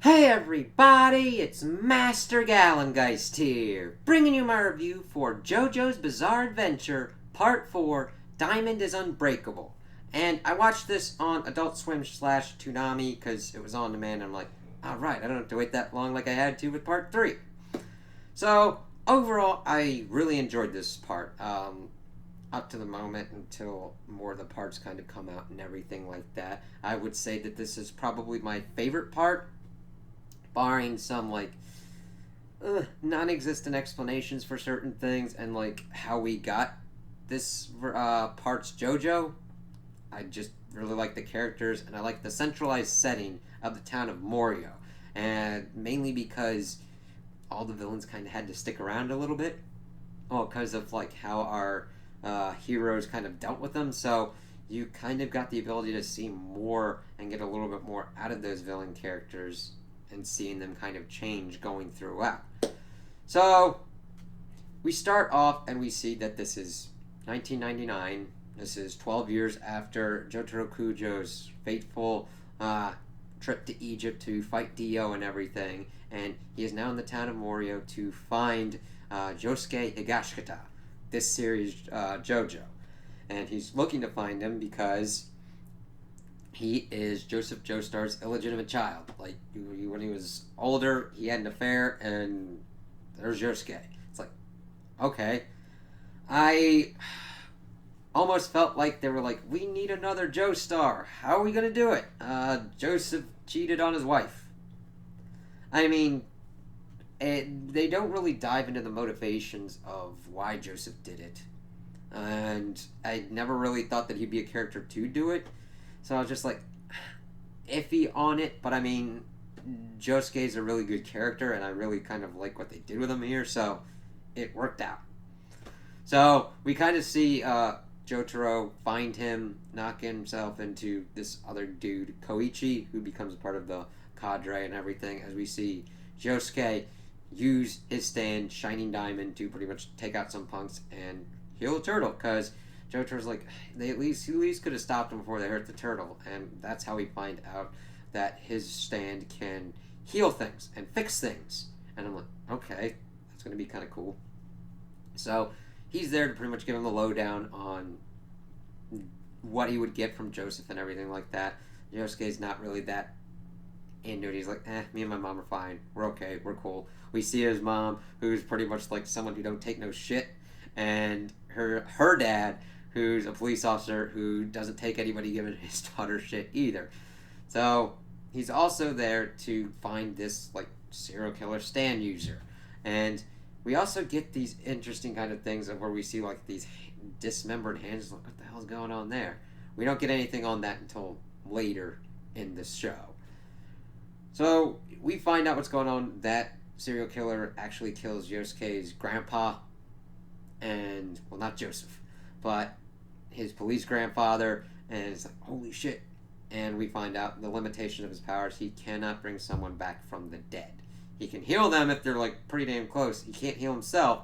Hey everybody, it's Master Gallengeist here, bringing you my review for JoJo's Bizarre Adventure, Part 4, Diamond is Unbreakable. And I watched this on Adult Swim / Toonami because it was on demand, and I'm like, alright, I don't have to wait that long like I had to with Part 3. So, overall, I really enjoyed this part, up to the moment until more of the parts kind of come out and everything like that. I would say that this is probably my favorite part, barring some non-existent explanations for certain things and like how we got this part's JoJo. I just really like the characters, and I like the centralized setting of the town of Morio, and mainly because all the villains kind of had to stick around a little bit, well, because of like how our heroes kind of dealt with them. So you kind of got the ability to see more and get a little bit more out of those villain characters and seeing them kind of change going throughout. So we start off and we see that this is 1999. This is 12 years after Jotaro Kujo's fateful trip to Egypt to fight Dio and everything, and he is now in the town of Morio to find Josuke Higashikata, this series JoJo. And he's looking to find him because he is Joseph Joestar's illegitimate child. Like, when he was older, he had an affair, and there's Yosuke. It's like, okay. I almost felt like they were like, we need another Joestar. How are we going to do it? Joseph cheated on his wife. I mean, they don't really dive into the motivations of why Joseph did it. And I never really thought that he'd be a character to do it. So I was just like, iffy on it, but I mean, Josuke's a really good character, and I really kind of like what they did with him here, so it worked out. So we kind of see Jotaro find him, knock himself into this other dude, Koichi, who becomes a part of the cadre and everything, as we see Josuke use his stand, Shining Diamond, to pretty much take out some punks and heal a turtle, because Jotaro's like, he at least could have stopped him before they hurt the turtle, and that's how we find out that his stand can heal things and fix things. And I'm like, okay, that's going to be kind of cool. So he's there to pretty much give him the lowdown on what he would get from Joseph and everything like that. Yosuke's not really that into it. He's like, me and my mom are fine. We're okay. We're cool. We see his mom, who's pretty much like someone who don't take no shit, and her dad, who's a police officer who doesn't take anybody giving his daughter shit either. So he's also there to find this like serial killer stand user. And we also get these interesting kind of things of where we see like these dismembered hands. Like, what the hell's going on there? We don't get anything on that until later in the show. So we find out what's going on. That serial killer actually kills Yosuke's grandpa, and, well, not Joseph, but his police grandfather, and it's like, holy shit. And we find out the limitation of his powers. He cannot bring someone back from the dead. He can heal them if they're like pretty damn close. He can't heal himself,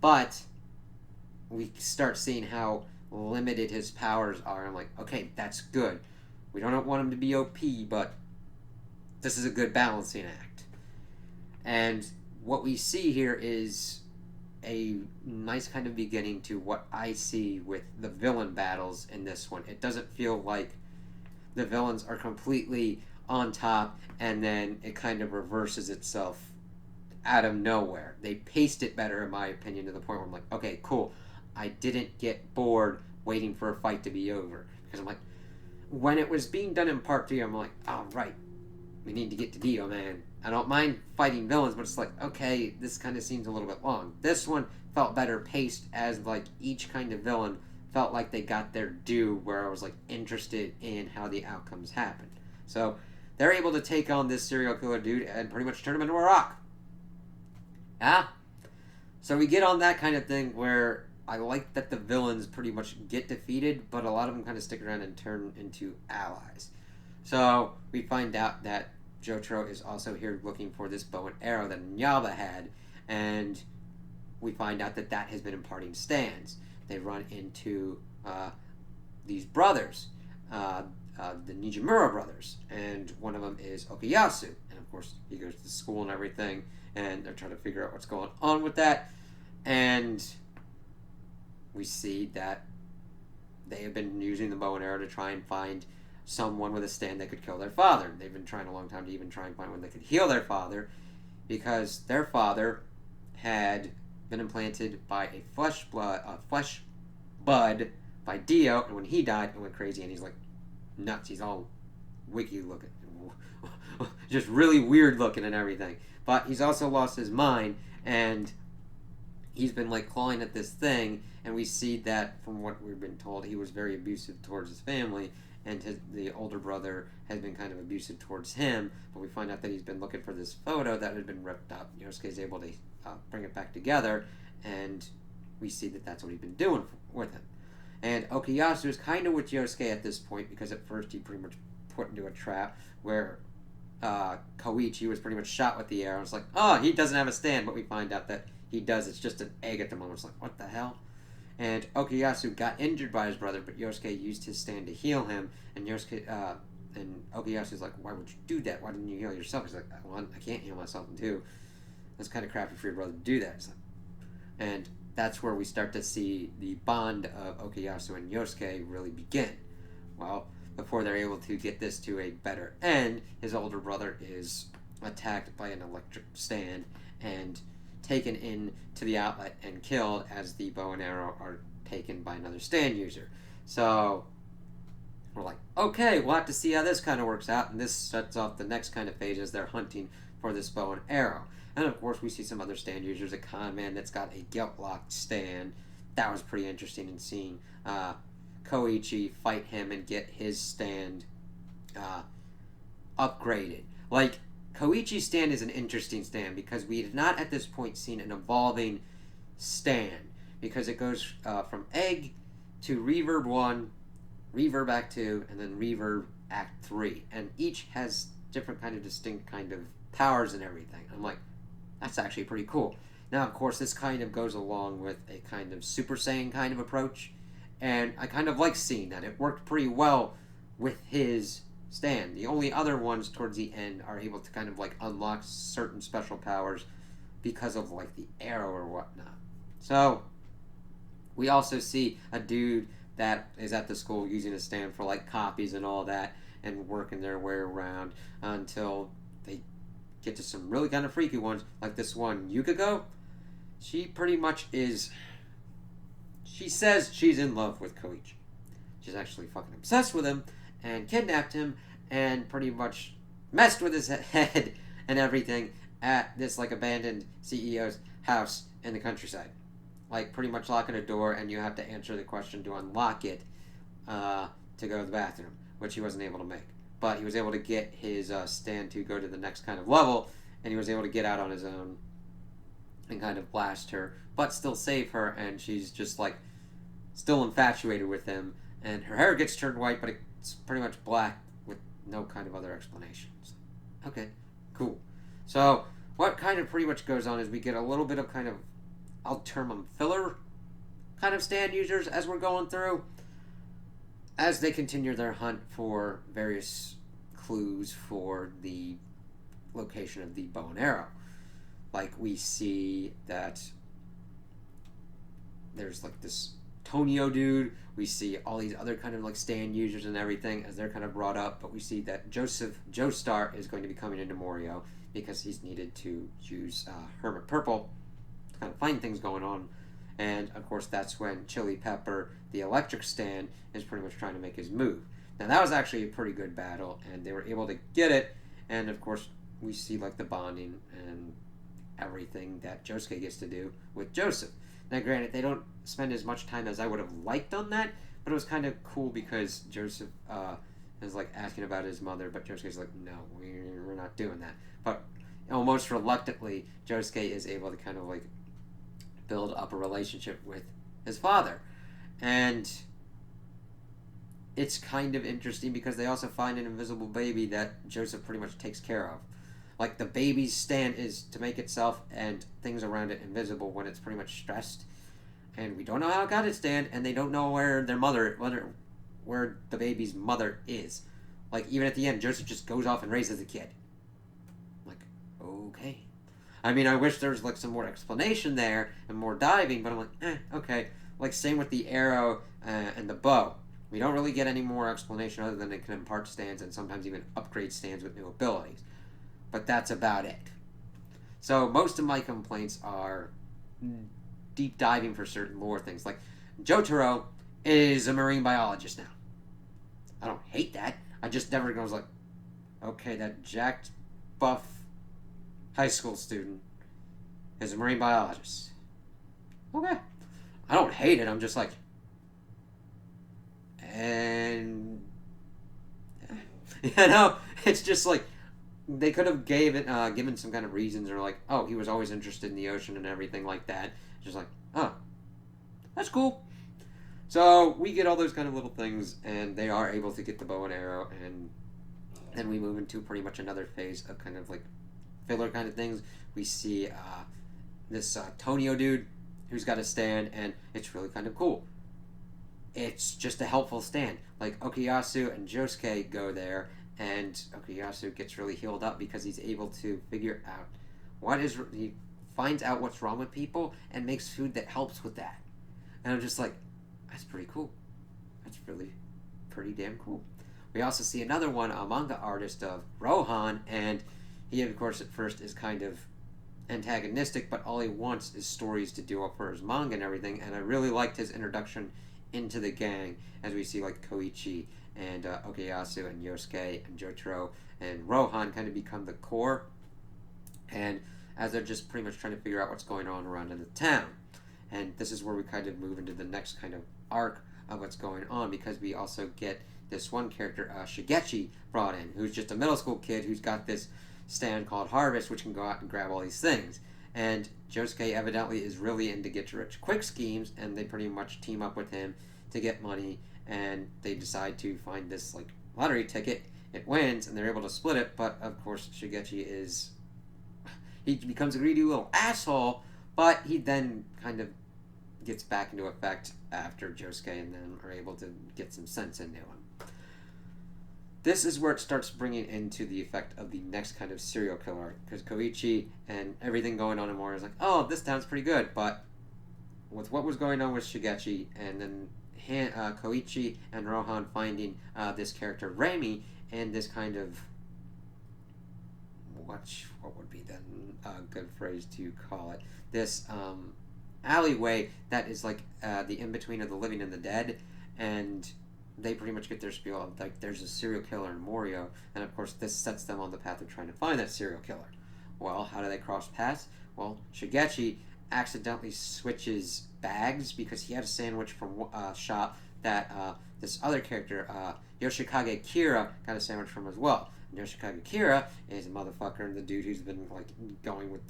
but we start seeing how limited his powers are. I'm like, okay, that's good. We don't want him to be OP, but this is a good balancing act. And what we see here is a nice kind of beginning to what I see with the villain battles in this one. It doesn't feel like the villains are completely on top and then it kind of reverses itself out of nowhere. They paced it better, in my opinion, to the point where I'm like, okay, cool. I didn't get bored waiting for a fight to be over. Because I'm like, when it was being done in part 3, I'm like, oh, right. We need to get to Dio, man. I don't mind fighting villains, but it's like, okay, this kind of seems a little bit long. This one felt better paced, as like each kind of villain felt like they got their due, where I was like interested in how the outcomes happened. So they're able to take on this serial killer dude and pretty much turn him into a rock. So we get on that kind of thing where I like that the villains pretty much get defeated, but a lot of them kind of stick around and turn into allies. So we find out that Jotaro is also here looking for this bow and arrow that Nyaba had, and we find out that that has been imparting stands. They run into these brothers. the Nijimura brothers, and one of them is Okuyasu, and of course he goes to school and everything, and they're trying to figure out what's going on with that, and we see that they have been using the bow and arrow to try and find someone with a stand that could kill their father. They've been trying a long time to even try and find one that could heal their father, because their father had been implanted by a flesh bud by Dio, and when he died, it went crazy, and he's like nuts. He's all wicked looking, just really weird looking and everything. But he's also lost his mind, and he's been like clawing at this thing, and we see that from what we've been told, he was very abusive towards his family, and the older brother has been kind of abusive towards him. But we find out that he's been looking for this photo that had been ripped up. Yosuke is able to bring it back together, and we see that that's what he's been doing with him. And Okuyasu is kind of with Yosuke at this point, because at first he pretty much put into a trap where Koichi was pretty much shot with the arrow. It's like, oh, he doesn't have a stand, but we find out that he does. It's just an egg at the moment. It's like, what the hell? And Okuyasu got injured by his brother, but Yosuke used his stand to heal him. And and Okuyasu's like, why would you do that? Why didn't you heal yourself? He's like, well, I can't heal myself too. That's kind of crappy for your brother to do that. Like, and that's where we start to see the bond of Okuyasu and Yosuke really begin. Well, before they're able to get this to a better end, his older brother is attacked by an electric stand and taken in to the outlet and killed, as the bow and arrow are taken by another stand user. So we're like, okay, we'll have to see how this kind of works out, and this sets off the next kind of phase as they're hunting for this bow and arrow. And of course we see some other stand users, a con man that's got a guilt-locked stand. That was pretty interesting in seeing Koichi fight him and get his stand upgraded. Like, Koichi's stand is an interesting stand, because we have not at this point seen an evolving stand, because it goes from egg to reverb 1, reverb act 2, and then reverb act 3, and each has different kind of distinct kind of powers and everything. I'm like, that's actually pretty cool. Now, of course, this kind of goes along with a kind of Super Saiyan kind of approach, and I kind of like seeing that. It worked pretty well with his stand. The only other ones towards the end are able to kind of like unlock certain special powers because of like the arrow or whatnot. So we also see a dude that is at the school using a stand for like copies and all that, and working their way around until they get to some really kind of freaky ones, like this one Yukiko. She pretty much is, she says she's in love with Koichi. She's actually fucking obsessed with him and kidnapped him and pretty much messed with his head and everything at this like abandoned CEO's house in the countryside. Like pretty much locking a door, and you have to answer the question to unlock it to go to the bathroom, which he wasn't able to make. But he was able to get his stand to go to the next kind of level, and he was able to get out on his own and kind of blast her, but still save her, and she's just like still infatuated with him, and her hair gets turned white, but it's pretty much black with no kind of other explanations. Okay, cool. So what kind of pretty much goes on is we get a little bit of kind of, I'll term them filler kind of stand users as we're going through, as they continue their hunt for various clues for the location of the bow and arrow. Like we see that there's like this Tonio dude, we see all these other kind of like stand users and everything as they're kind of brought up, but we see that Joestar is going to be coming into Morio because he's needed to use Hermit Purple to kind of find things going on. And of course that's when Chili Pepper, the electric stand, is pretty much trying to make his move. Now that was actually a pretty good battle, and they were able to get it, and of course we see like the bonding and everything that Josuke gets to do with Joseph. Now granted, they don't spend as much time as I would have liked on that, but it was kind of cool because Joseph is like asking about his mother, but Josuke's like, no, we're not doing that. But almost reluctantly, Josuke is able to kind of like build up a relationship with his father. And it's kind of interesting because they also find an invisible baby that Joseph pretty much takes care of. Like the baby's stand is to make itself and things around it invisible when it's pretty much stressed. And we don't know how it got its stand, and they don't know where their mother, where the baby's mother is. Like, even at the end, Joseph just goes off and raises a kid. I'm like, okay. I mean, I wish there was, like, some more explanation there and more diving, but I'm like, okay. Like, same with the arrow and the bow. We don't really get any more explanation other than it can impart stands and sometimes even upgrade stands with new abilities. But that's about it. So most of my complaints are deep diving for certain lore things. Like, Jotaro is a marine biologist now. I don't hate that. I just never goes like, okay, that jacked, buff high school student is a marine biologist. Okay. I don't hate it. I'm just like, and you know, it's just like they could have given some kind of reasons, or like, oh, he was always interested in the ocean and everything like that. Just like, oh, that's cool. So we get all those kind of little things, and they are able to get the bow and arrow, and then we move into pretty much another phase of kind of like filler kind of things. We see this Tonio dude who's got a stand, and it's really kind of cool. It's just a helpful stand. Like, Okuyasu and Josuke go there, and Okuyasu gets really healed up because he's able to figure out he finds out what's wrong with people and makes food that helps with that. And I'm just like, that's pretty cool. That's really pretty damn cool. We also see another one, a manga artist of Rohan, and he, of course, at first is kind of antagonistic, but all he wants is stories to do up for his manga and everything, and I really liked his introduction into the gang, as we see like Koichi and Okuyasu and Yosuke and Jotaro and Rohan kind of become the core, and as they're just pretty much trying to figure out what's going on around in the town. And this is where we kind of move into the next kind of arc of what's going on, because we also get this one character, Shigechi, brought in, who's just a middle school kid who's got this stand called Harvest, which can go out and grab all these things. And Josuke evidently is really into get-rich-quick schemes, and they pretty much team up with him to get money, and they decide to find this like lottery ticket. It wins, and they're able to split it, but of course Shigechi he becomes a greedy little asshole, but he then kind of gets back into effect after Josuke and them are able to get some sense into him. This is where it starts bringing into the effect of the next kind of serial killer, because Koichi and everything going on in Mori is like, oh, this town's pretty good, but with what was going on with Shigechi, and then Koichi and Rohan finding this character Rami, and this kind of what would be then a good phrase to call it, this alleyway that is like the in-between of the living and the dead, and they pretty much get their spiel of like there's a serial killer in Morio, and of course this sets them on the path of trying to find that serial killer. Well, how do they cross paths? Well, Shigechi accidentally switches bags because he had a sandwich from a shop that this other character, Yoshikage Kira, got a sandwich from as well. And Yoshikage Kira is a motherfucker and the dude who's been like going with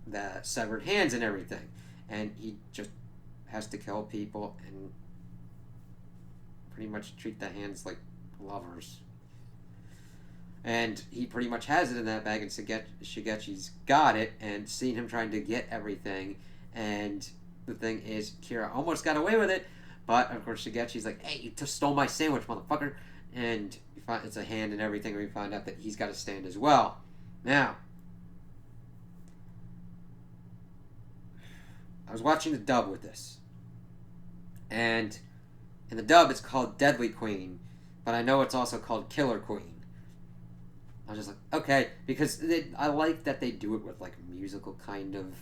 the severed hands and everything, and he just has to kill people and pretty much treat the hands like lovers. And he pretty much has it in that bag, and Shigechi's got it, and seeing him trying to get everything, and the thing is, Kira almost got away with it, but of course Shigechi's like, hey, you just stole my sandwich, motherfucker, and it's a hand and everything, and we find out that he's got a stand as well. Now, I was watching the dub with this, and in the dub it's called Deadly Queen, but I know it's also called Killer Queen. I was just like, okay, because I like that they do it with like musical kind of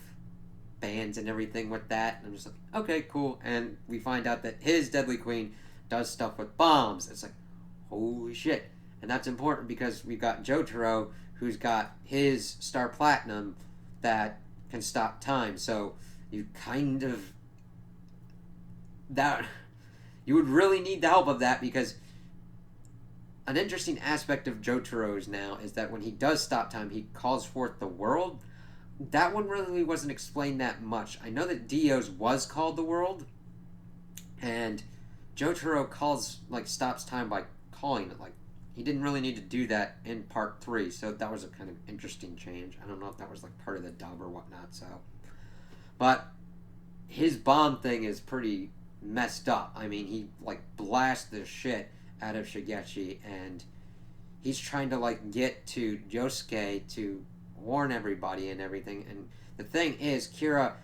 bands and everything with that, and I'm just like, okay, cool. And we find out that his Deadly Queen does stuff with bombs. It's like, holy shit. And that's important because we've got Jotaro, who's got his Star Platinum that can stop time, so you kind of you would really need the help of that, because an interesting aspect of Jotaro's now is that when he does stop time, he calls forth the world. That one really wasn't explained that much. I know that Dio's was called the world, and Jotaro stops time by calling it. Like, he didn't really need to do that in part 3, so that was a kind of interesting change. I don't know if that was like part of the dub or whatnot, so. But his bomb thing is pretty messed up. I mean, he like blasts the shit out of Shigechi, and he's trying to like get to Yosuke to warn everybody and everything. And the thing is, Kira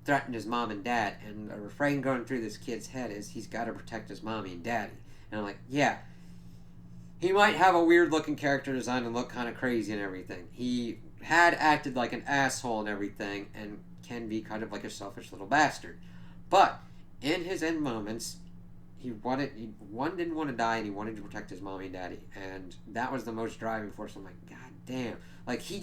threatened his mom and dad, and the refrain going through this kid's head is he's got to protect his mommy and daddy. And I'm like, yeah, he might have a weird looking character design and look kind of crazy and everything. He had acted like an asshole and everything, and can be kind of like a selfish little bastard. But in his end moments, one didn't want to die, and he wanted to protect his mommy and daddy, and that was the most driving force. I'm like, god damn. Like, he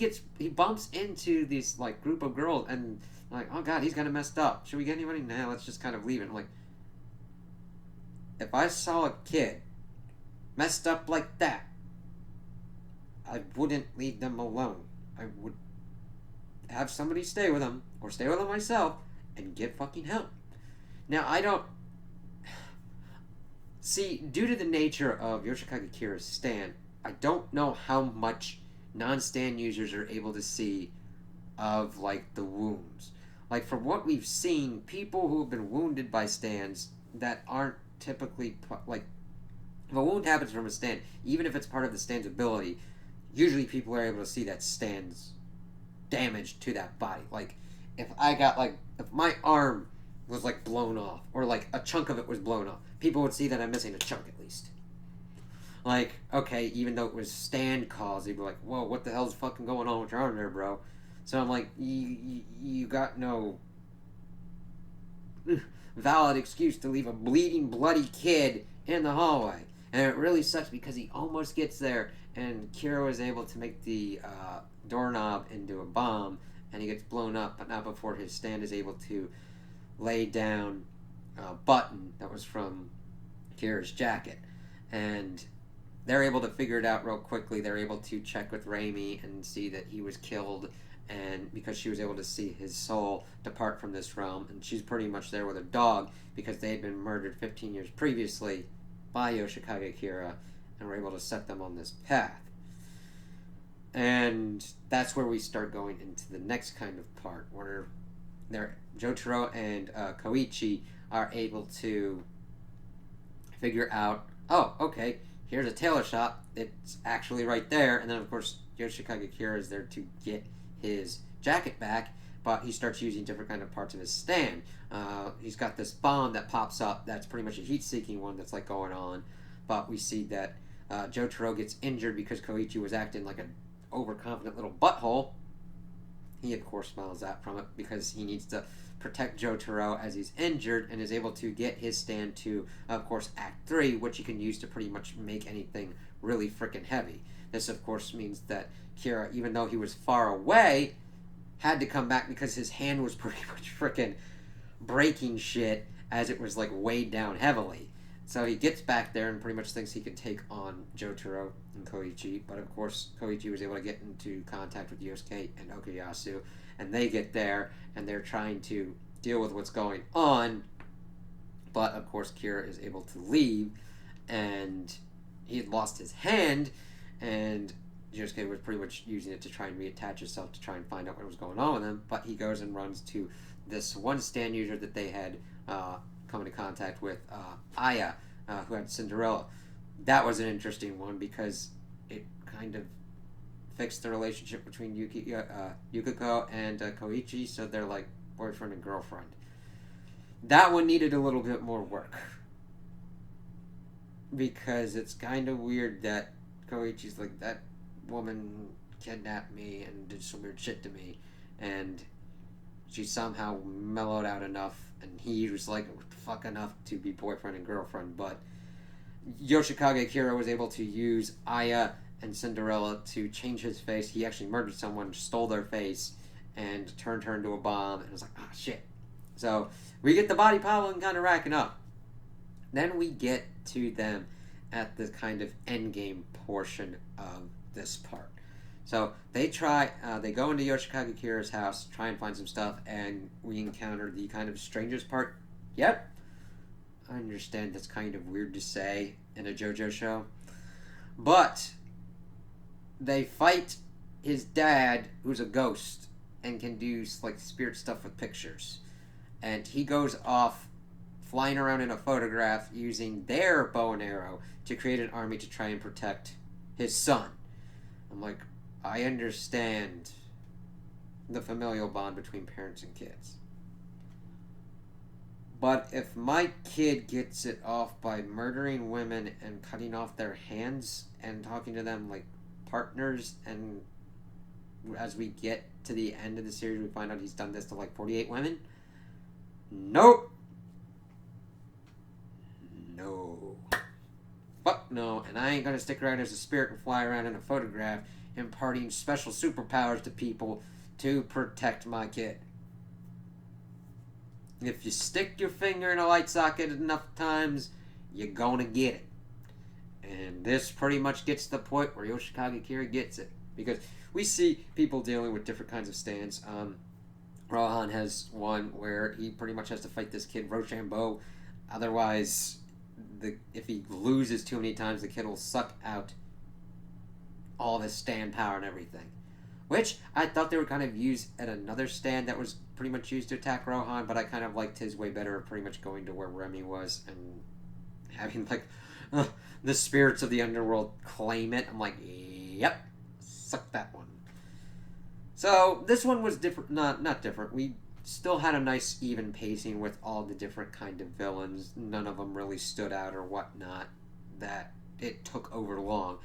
bumps into this like group of girls, and like, oh god, he's kind of messed up. Should we get anybody? Nah, let's just kind of leave it. I'm like, if I saw a kid messed up like that, I wouldn't leave them alone. I would have somebody stay with them, or stay with them myself, and get fucking help. Now, I don't... See, due to the nature of Yoshikage Kira's stand, I don't know how much non-stand users are able to see of, like, the wounds. Like, from what we've seen, people who have been wounded by stands that aren't typically, like, if a wound happens from a stand, even if it's part of the stand's ability, usually people are able to see that stand's damage to that body. Like, if my arm was, like, blown off, or, like, a chunk of it was blown off, people would see that I'm missing a chunk at least. Like, okay, even though it was stand caused, they'd be like, whoa, what the hell's fucking going on with your arm there, bro? So I'm like, you got no valid excuse to leave a bleeding, bloody kid in the hallway. And it really sucks because he almost gets there, and Kira was able to make the doorknob into a bomb, and he gets blown up, but not before his stand is able to lay down a button that was from Kira's jacket. And they're able to figure it out real quickly. They're able to check with Raimi and see that he was killed, and because she was able to see his soul depart from this realm, and she's pretty much there with a dog because they had been murdered 15 years previously by Yoshikage Kira, and were able to set them on this path. And that's where we start going into the next kind of part, where Jotaro and Koichi are able to figure out, oh, okay, here's a tailor shop, it's actually right there. And then of course Yoshikage Kira is there to get his jacket back, but he starts using different kind of parts of his stand. He's got this bomb that pops up that's pretty much a heat-seeking one that's like going on, but we see that Jotaro gets injured because Koichi was acting like an overconfident little butthole. He of course smiles out from it because he needs to protect Jotaro as he's injured, and is able to get his stand to, of course, Act 3, which he can use to pretty much make anything really freaking heavy. This of course means that Kira, even though he was far away, had to come back because his hand was pretty much freaking breaking shit as it was like weighed down heavily. So he gets back there and pretty much thinks he can take on Jotaro and Koichi, but of course Koichi was able to get into contact with Yosuke and Okuyasu, and they get there and they're trying to deal with what's going on, but of course Kira is able to leave, and he had lost his hand, and Yosuke was pretty much using it to try and reattach himself to try and find out what was going on with him. But he goes and runs to this one stand user that they had come into contact with, Aya, who had Cinderella. That was an interesting one because it kind of fixed the relationship between Yukiko and Koichi, so they're like boyfriend and girlfriend. That one needed a little bit more work because it's kind of weird that Koichi's like, that woman kidnapped me and did some weird shit to me, and she somehow mellowed out enough, and he was like fuck enough to be boyfriend and girlfriend. But Yoshikage Kira was able to use Aya and Cinderella to change his face. He actually murdered someone, stole their face, and turned her into a bomb, and it was like, ah, shit. So we get the body piling kind of racking up. Then we get to them at the kind of endgame portion of this part. So they go into Yoshikage Kira's house, try and find some stuff, and we encounter the kind of strangest part yet. I understand that's kind of weird to say in a JoJo show, but they fight his dad, who's a ghost and can do like spirit stuff with pictures, and he goes off flying around in a photograph using their bow and arrow to create an army to try and protect his son. I'm like, I understand the familial bond between parents and kids. But if my kid gets it off by murdering women and cutting off their hands and talking to them like partners, and as we get to the end of the series, we find out he's done this to like 48 women. Nope. No. Fuck no. And I ain't gonna stick around as a spirit and fly around in a photograph imparting special superpowers to people to protect my kid. If you stick your finger in a light socket enough times, you're gonna get it. And this pretty much gets to the point where Yoshikage Kira gets it. Because we see people dealing with different kinds of stands. Rohan has one where he pretty much has to fight this kid, Rochambeau. Otherwise, if he loses too many times, the kid will suck out all of his stand power and everything. Which I thought they were kind of used at another stand that was pretty much used to attack Rohan, but I kind of liked his way better, pretty much going to where Remy was and having like the spirits of the underworld claim it. I'm like, yep, suck that one. So this one was different, not different. We still had a nice even pacing with all the different kind of villains. None of them really stood out or whatnot that it took over long.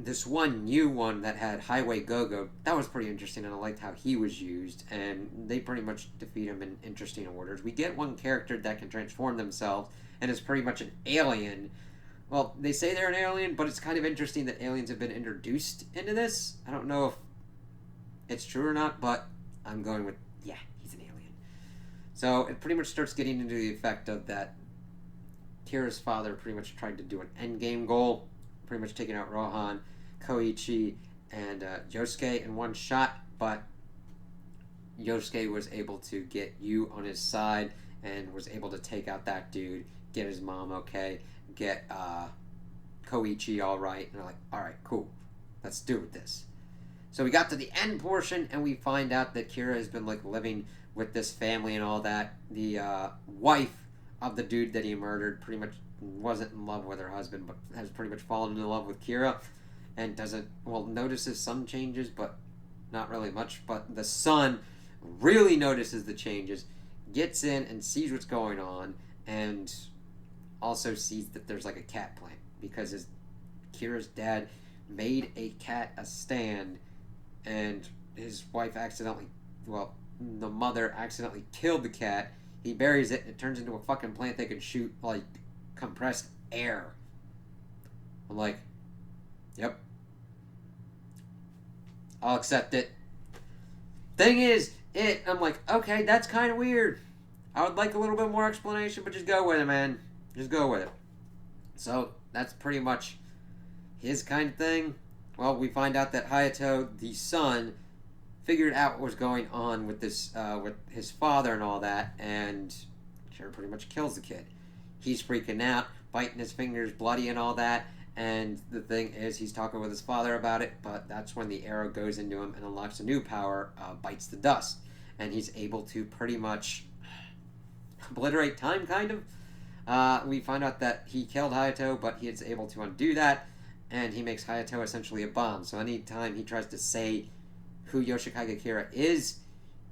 This one new one that had Highway Go-Go, that was pretty interesting, and I liked how he was used, and they pretty much defeat him in interesting orders. We get one character that can transform themselves, and is pretty much an alien. Well, they say they're an alien, but it's kind of interesting that aliens have been introduced into this. I don't know if it's true or not, but I'm going with, yeah, he's an alien. So it pretty much starts getting into the effect of that Kira's father pretty much tried to do an endgame goal, pretty much taking out Rohan, Koichi, and Yosuke in one shot, but Yosuke was able to get Yu on his side and was able to take out that dude, get his mom okay, get Koichi all right, and they're like, all right, cool, let's do this. So we got to the end portion, and we find out that Kira has been like living with this family and all that. The wife of the dude that he murdered pretty much wasn't in love with her husband, but has pretty much fallen in love with Kira, and notices some changes, but not really much. But the son really notices the changes, gets in and sees what's going on, and also sees that there's like a cat plant, because Kira's dad made a cat a stand, and his wife the mother accidentally killed the cat. He buries it, and it turns into a fucking plant that can shoot like compressed air. I'm like, yep, I'll accept it. Thing is, I'm like, okay, that's kind of weird. I would like a little bit more explanation, but just go with it, man. Just go with it. So that's pretty much his kind of thing. Well, we find out that Hayato, the son, figured out what was going on with this, with his father and all that, and Kira pretty much kills the kid. He's freaking out, biting his fingers, bloody and all that, and the thing is, he's talking with his father about it, but that's when the arrow goes into him and unlocks a new power, bites the dust, and he's able to pretty much obliterate time, kind of. We find out that he killed Hayato, but he is able to undo that, and he makes Hayato essentially a bomb. So anytime he tries to say who Yoshikage Kira is,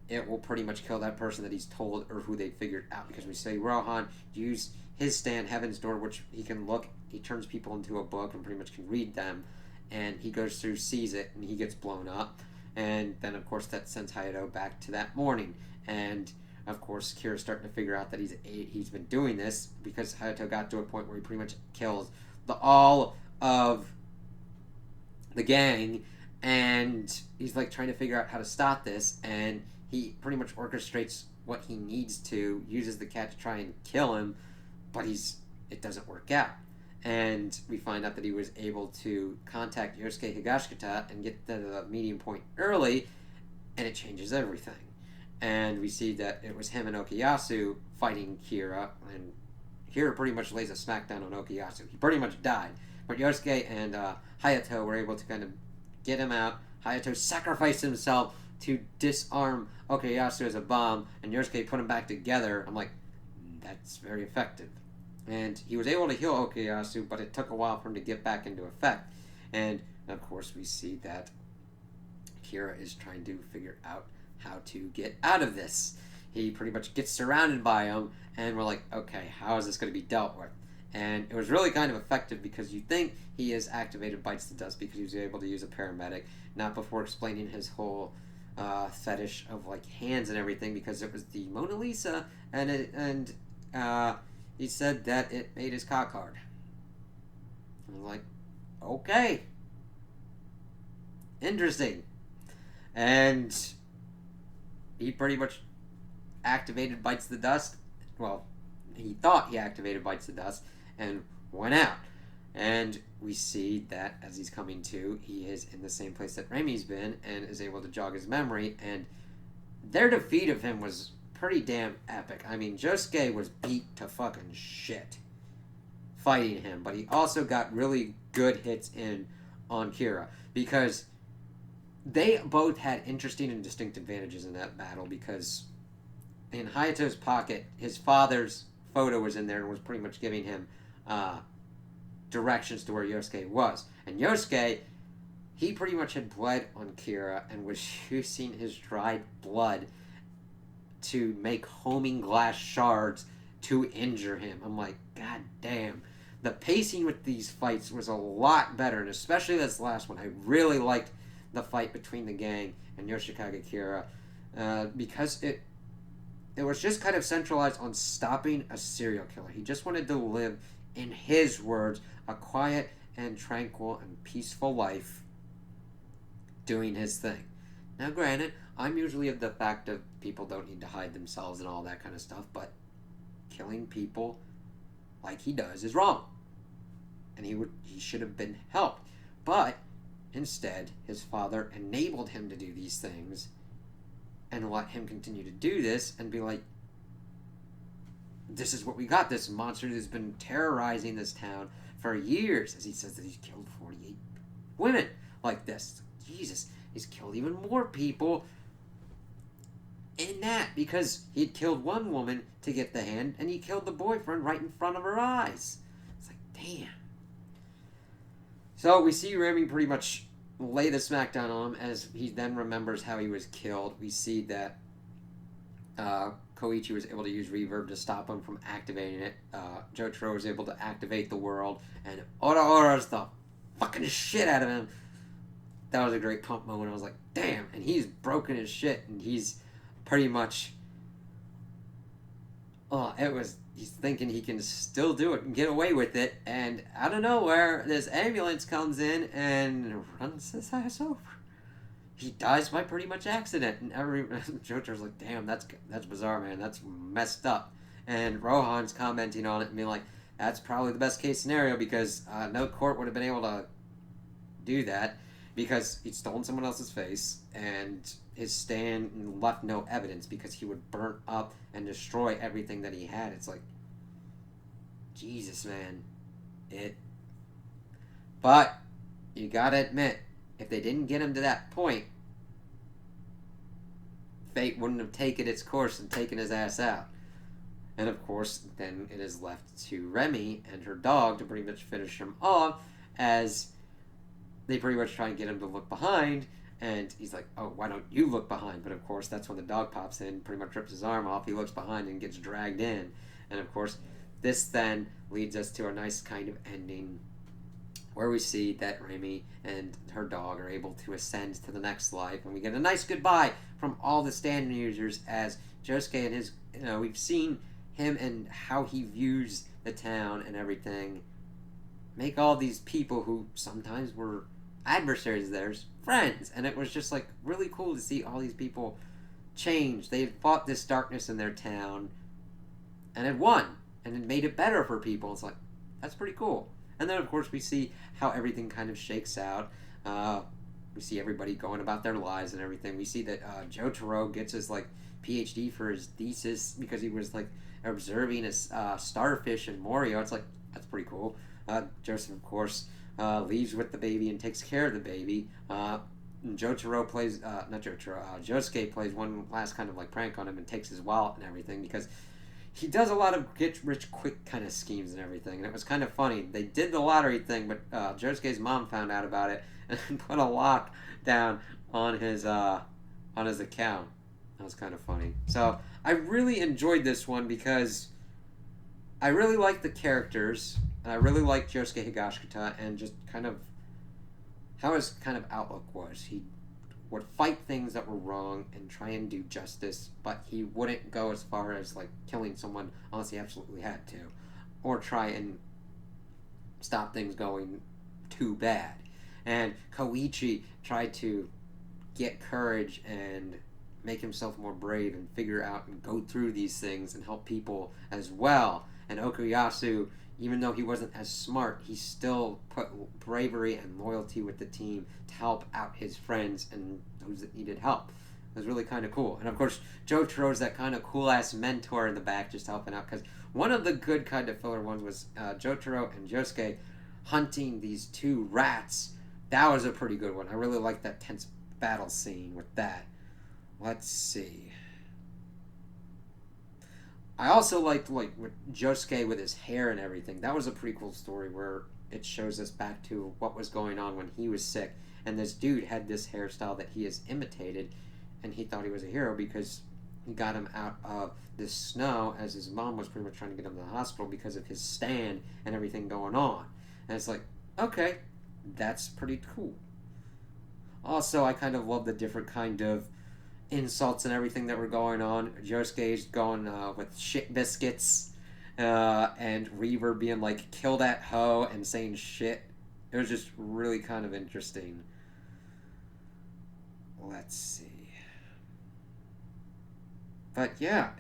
it will pretty much kill that person that he's told or who they figured out. Because we say Rohan used his stand, Heaven's Door, which he can look, he turns people into a book and pretty much can read them, and he goes through, sees it, and he gets blown up. And then, of course, that sends Hayato back to that morning. And of course, Kira's starting to figure out that he's been doing this because Hayato got to a point where he pretty much kills all of the gang, and he's like trying to figure out how to stop this, and he pretty much orchestrates what he needs to, uses the cat to try and kill him, but it doesn't work out. And we find out that he was able to contact Yosuke Higashikata and get to the meeting point early, and it changes everything. And we see that it was him and Okuyasu fighting Kira, and Kira pretty much lays a smackdown on Okuyasu. He pretty much died. But Yosuke and Hayato were able to kind of get him out. Hayato sacrificed himself to disarm Okuyasu as a bomb, and Yosuke put him back together. I'm like, that's very effective. And he was able to heal Okuyasu, but it took a while for him to get back into effect. And of course, we see that Kira is trying to figure out how to get out of this. He pretty much gets surrounded by him, and we're like, okay, how is this going to be dealt with? And it was really kind of effective because you think he has activated Bites the Dust because he was able to use a paramedic, not before explaining his whole fetish of like hands and everything, because it was the Mona Lisa, and he said that it made his cock hard. I was like, okay, interesting. And he pretty much activated Bites the Dust. Well, he thought he activated Bites the Dust and went out. And we see that as he's coming to, he is in the same place that Remy's been and is able to jog his memory. And their defeat of him was pretty damn epic. I mean, Josuke was beat to fucking shit fighting him, but he also got really good hits in on Kira because they both had interesting and distinct advantages in that battle, because in Hayato's pocket, his father's photo was in there and was pretty much giving him directions to where Yosuke was. And Yosuke, he pretty much had bled on Kira and was using his dried blood to make homing glass shards to injure him. I'm like, god damn. The pacing with these fights was a lot better, and especially this last one. I really liked the fight between the gang and Yoshikage Kira because it was just kind of centralized on stopping a serial killer. He just wanted to live, in his words, a quiet and tranquil and peaceful life doing his thing. Now, granted, I'm usually of the fact of people don't need to hide themselves and all that kind of stuff, but killing people like he does is wrong. And he should have been helped. But instead, his father enabled him to do these things and let him continue to do this and be like, this is what we got, this monster that's been terrorizing this town for years, as he says that he's killed 48 women like this. Jesus, he's killed even more people in that, because he'd killed one woman to get the hand, and he killed the boyfriend right in front of her eyes. It's like, damn. So we see Remy pretty much lay the smackdown on him as he then remembers how he was killed. We see that Koichi was able to use reverb to stop him from activating it. Jotaro was able to activate the world, and Ora the fucking shit out of him. That was a great pump moment. I was like, damn. And he's broken his shit, and he's pretty much... he's thinking he can still do it and get away with it, and out of nowhere, this ambulance comes in and runs his ass over. He dies by pretty much accident, and Jotaro's like, damn, that's bizarre, man, that's messed up. And Rohan's commenting on it and being like, that's probably the best case scenario, because no court would have been able to do that, because he'd stolen someone else's face, and his stand left no evidence, because he would burn up and destroy everything that he had. It's like, Jesus, man. But you gotta admit, if they didn't get him to that point, fate wouldn't have taken its course and taken his ass out. And of course, then it is left to Remy and her dog to pretty much finish him off, as they pretty much try and get him to look behind, and he's like, oh, why don't you look behind? But of course, that's when the dog pops in, pretty much rips his arm off, he looks behind and gets dragged in. And of course, this then leads us to a nice kind of ending, where we see that Remy and her dog are able to ascend to the next life, and we get a nice goodbye from all the stand users, as Josuke and his, we've seen him and how he views the town and everything, make all these people who sometimes were adversaries of theirs friends. And it was just like really cool to see all these people change. They had fought this darkness in their town and had won, and it made it better for people. It's like, that's pretty cool. And then of course we see how everything kind of shakes out. We see everybody going about their lives and everything. We see that Jotaro gets his like PhD for his thesis because he was like observing a starfish in Morio. It's like, that's pretty cool. Joseph, of course, leaves with the baby and takes care of the baby. Jotaro plays, not Jotaro, Josuke plays one last kind of like prank on him and takes his wallet and everything because he does a lot of get rich quick kind of schemes and everything. And it was kind of funny. They did the lottery thing, but Josuke's mom found out about it and put a lock down on his account. That was kind of funny. So I really enjoyed this one because I really liked the characters, and I really liked Josuke Higashikata and just kind of how his kind of outlook was. He would fight things that were wrong and try and do justice, but he wouldn't go as far as like killing someone unless he absolutely had to, or try and stop things going too bad. And Koichi tried to get courage and make himself more brave and figure out and go through these things and help people as well. And Okuyasu, even though he wasn't as smart, he still put bravery and loyalty with the team to help out his friends and those that needed help. It was really kind of cool. And of course, Jotaro's that kind of cool-ass mentor in the back just helping out. Because one of the good kind of filler ones was Jotaro and Josuke hunting these two rats. That was a pretty good one. I really liked that tense battle scene with that. Let's see. I also liked with Josuke with his hair and everything. That was a pretty cool story where it shows us back to what was going on when he was sick. And this dude had this hairstyle that he has imitated, and he thought he was a hero because he got him out of the snow as his mom was pretty much trying to get him to the hospital because of his stand and everything going on. And it's like, okay, that's pretty cool. Also, I kind of love the different kind of insults and everything that were going on. Josuke's going with shit biscuits, and Reaver being like, kill that hoe, and saying shit. It was just really kind of interesting. Let's see. But yeah,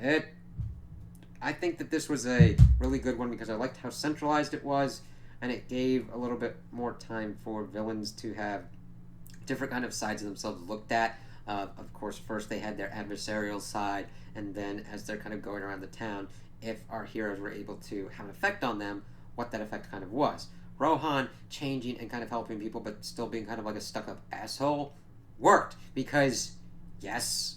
I think that this was a really good one because I liked how centralized it was, and it gave a little bit more time for villains to have different kind of sides of themselves looked at. Of course, first they had their adversarial side, and then as they're kind of going around the town, if our heroes were able to have an effect on them, what that effect kind of was. Rohan changing and kind of helping people, but still being kind of like a stuck-up asshole, worked because, yes,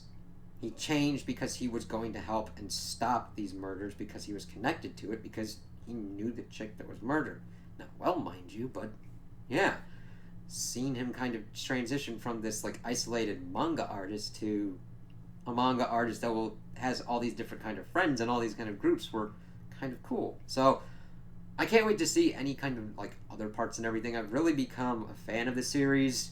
he changed because he was going to help and stop these murders because he was connected to it because he knew the chick that was murdered. Not well, mind you, but yeah. Seeing him kind of transition from this like isolated manga artist to a manga artist that has all these different kind of friends and all these kind of groups were kind of cool. So I can't wait to see any kind of like other parts and everything. I've really become a fan of the series,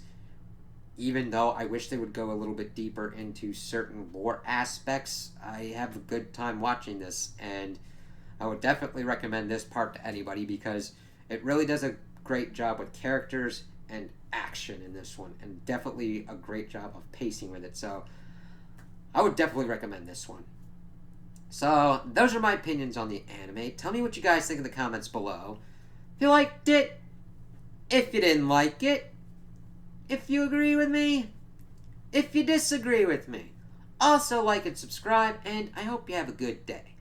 even though I wish they would go a little bit deeper into certain lore aspects. I have a good time watching this, and I would definitely recommend this part to anybody because it really does a great job with characters and action in this one, and definitely a great job of pacing with it. So I would definitely recommend this one. So those are my opinions on the anime. Tell me what you guys think in the comments below. If you liked it, if you didn't like it, if you agree with me, if you disagree with me. Also like and subscribe, and I hope you have a good day.